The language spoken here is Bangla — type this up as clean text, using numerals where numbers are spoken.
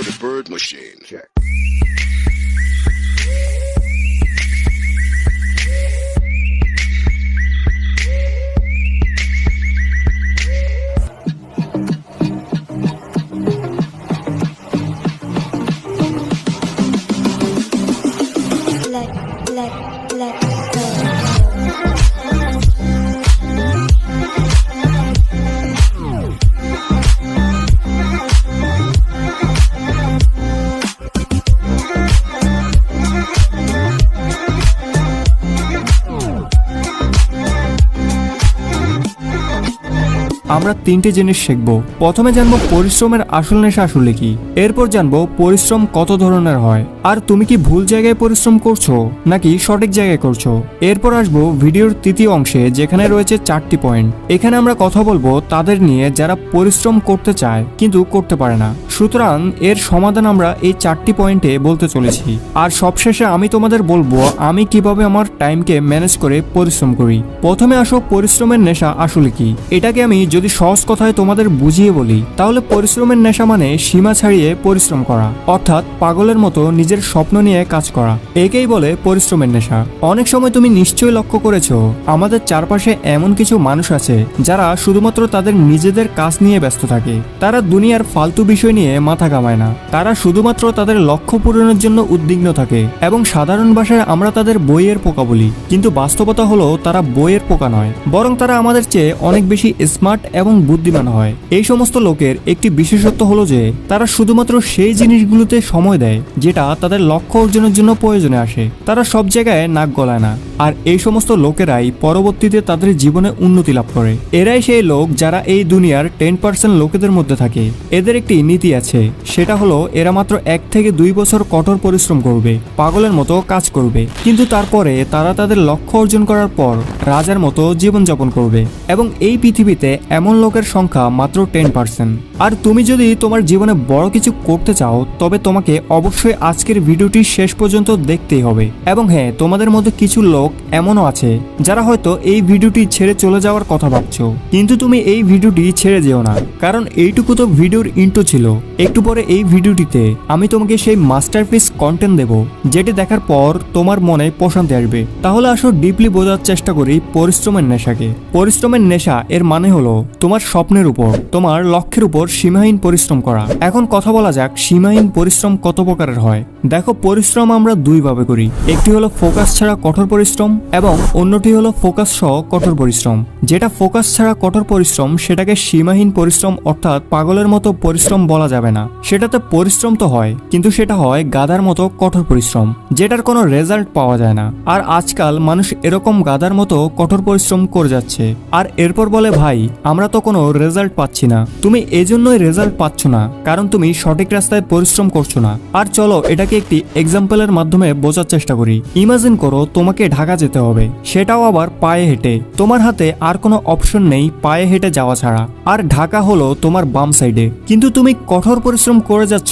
The bird machine. Check. Let go. আমরা তিনটি জিনিস শিখব। প্রথমে জানবো পরিশ্রমের আসল নেশা আসলে কি, এরপর জানবো পরিশ্রম কত ধরনের হয়, আর তুমি কি ভুল জায়গায় পরিশ্রম করছো নাকি সঠিক জায়গায় করছো। এরপর আসবো ভিডিওর তৃতীয় অংশে, যেখানে রয়েছে 4টি পয়েন্ট। এখানে আমরা কথা বলবো তাদের নিয়ে যারা পরিশ্রম করতে চায় কিন্তু করতে পারে না। সুতরাং এর সমাধান আমরা এই 4টি পয়েন্টে বলতে চলেছি। আর সবশেষে আমি তোমাদের বলবো আমি কিভাবে আমার টাইমকে ম্যানেজ করে পরিশ্রম করি। প্রথমে আসো পরিশ্রমের নেশা আসলে কি। এটাকে আমি যদি সহজ কথায় তোমাদের বুঝিয়ে বলি, তাহলে পরিশ্রমের নেশা মানে সীমা ছাড়িয়ে পরিশ্রম করা, অর্থাৎ পাগলের মতো নিজের স্বপ্ন নিয়ে কাজ করা। একেই বলে পরিশ্রমের নেশা। অনেক সময় তুমি নিশ্চয়ই লক্ষ্য করেছো, আমাদের চারপাশে এমন কিছু মানুষ আছে যারা শুধুমাত্র তাদের নিজেদের কাজ নিয়ে ব্যস্ত থাকে। তারা দুনিয়ার ফালতু বিষয় নিয়ে মাথা ঘামায় না, তারা শুধুমাত্র তাদের লক্ষ্য পূরণের জন্য উদ্বিগ্ন থাকে। এবং সাধারণ ভাষায় আমরা তাদের বইয়ের পোকা বলি, কিন্তু বাস্তবতা হলো তারা বইয়ের পোকা নয়, বরং তারা আমাদের চেয়ে অনেক বেশি স্মার্ট এবং বুদ্ধিমান হয়। এই সমস্ত লোকের একটি বিশেষত্ব হলো যে তারা শুধুমাত্র সেই জিনিসগুলোতে সময় দেয় যেটা তাদের লক্ষ্য অর্জনের জন্য প্রয়োজনে আসে। তারা সব জায়গায় নাক গলায় না। আর এই সমস্ত লোকেরাই পরবর্তীতে তাদের জীবনে উন্নতি লাভ করে। এরাই সেই লোক যারা এই দুনিয়ার 10% লোকেদের মধ্যে থাকে। এদের একটি নীতি আছে, সেটা হলো এরা মাত্র 1 থেকে 2 বছর কঠোর পরিশ্রম করবে, পাগলের মতো কাজ করবে, কিন্তু তারপরে তারা তাদের লক্ষ্য অর্জন করার পর রাজার মতো জীবনযাপন করবে। এবং এই পৃথিবীতে এমন লোকের সংখ্যা মাত্র 10%। আর তুমি যদি তোমার জীবনে বড় কিছু করতে চাও, তবে তোমাকে অবশ্যই আজকের ভিডিওটি শেষ পর্যন্ত দেখতেই হবে। এবং হ্যাঁ, তোমাদের মধ্যে কিছু লোক এমনও আছে যারা হয়তো এই ভিডিওটি ছেড়ে চলে যাওয়ার কথা ভাবছো, কিন্তু তুমি এই ভিডিওটি ছেড়ে যেও না, কারণ এইটুকু তো ভিডিওর ইন্ট্রো ছিল। একটু পরে এই ভিডিওটিতে আমি তোমাকে সেই মাস্টারপিস কন্টেন্ট দেব, যেটি দেখার পর তোমার মনে প্রশান্তি আসবে। তাহলে আসো ডিপলি বোঝার চেষ্টা করি পরিশ্রমের নেশাকে। পরিশ্রমের নেশা এর মানে হলো তোমার স্বপ্নের উপর, তোমার লক্ষ্যের উপর সীমাহীন পরিশ্রম করা। এখন কথা বলা যাক সীমাহীন পরিশ্রম কত প্রকারের হয়। দেখো, পরিশ্রম আমরা দুই ভাবে করি। একটি হলো ফোকাস ছাড়া কঠোর পরিশ্রম এবং অন্যটি হলো ফোকাস সহ কঠোর পরিশ্রম। যেটা ফোকাস ছাড়া কঠোর পরিশ্রম সেটাকে সীমাহীন পরিশ্রম অর্থাৎ পাগলের মতো পরিশ্রম বলা যাবে না। সেটাতে পরিশ্রম তো হয়, কিন্তু সেটা হয় গাধার মতো কঠোর পরিশ্রম, যেটার কোনো রেজাল্ট পাওয়া যায় না। আর আজকাল মানুষ এরকম গাধার মতো কঠোর পরিশ্রম করে যাচ্ছে, আর এরপর বলে ভাই আমরা তো কোনো রেজাল্ট পাচ্ছি না। তুমি এজন্যই রেজাল্ট পাচ্ছ না কারণ তুমি সঠিক রাস্তায় পরিশ্রম করছো না। আর চলো এটাকে একটি এক্সাম্পলের মাধ্যমে বোঝার চেষ্টা করি। ইমাজিন করো তোমাকে ঢাকা যেতে হবে, সেটাও আবার পায়ে হেঁটে। তোমার হাতে আর কোনো অপশন নেই পায়ে হেঁটে যাওয়া ছাড়া। আর ঢাকা হলো তোমার বাম সাইডে, কিন্তু তুমি কঠোর পরিশ্রম করে যাচ্ছ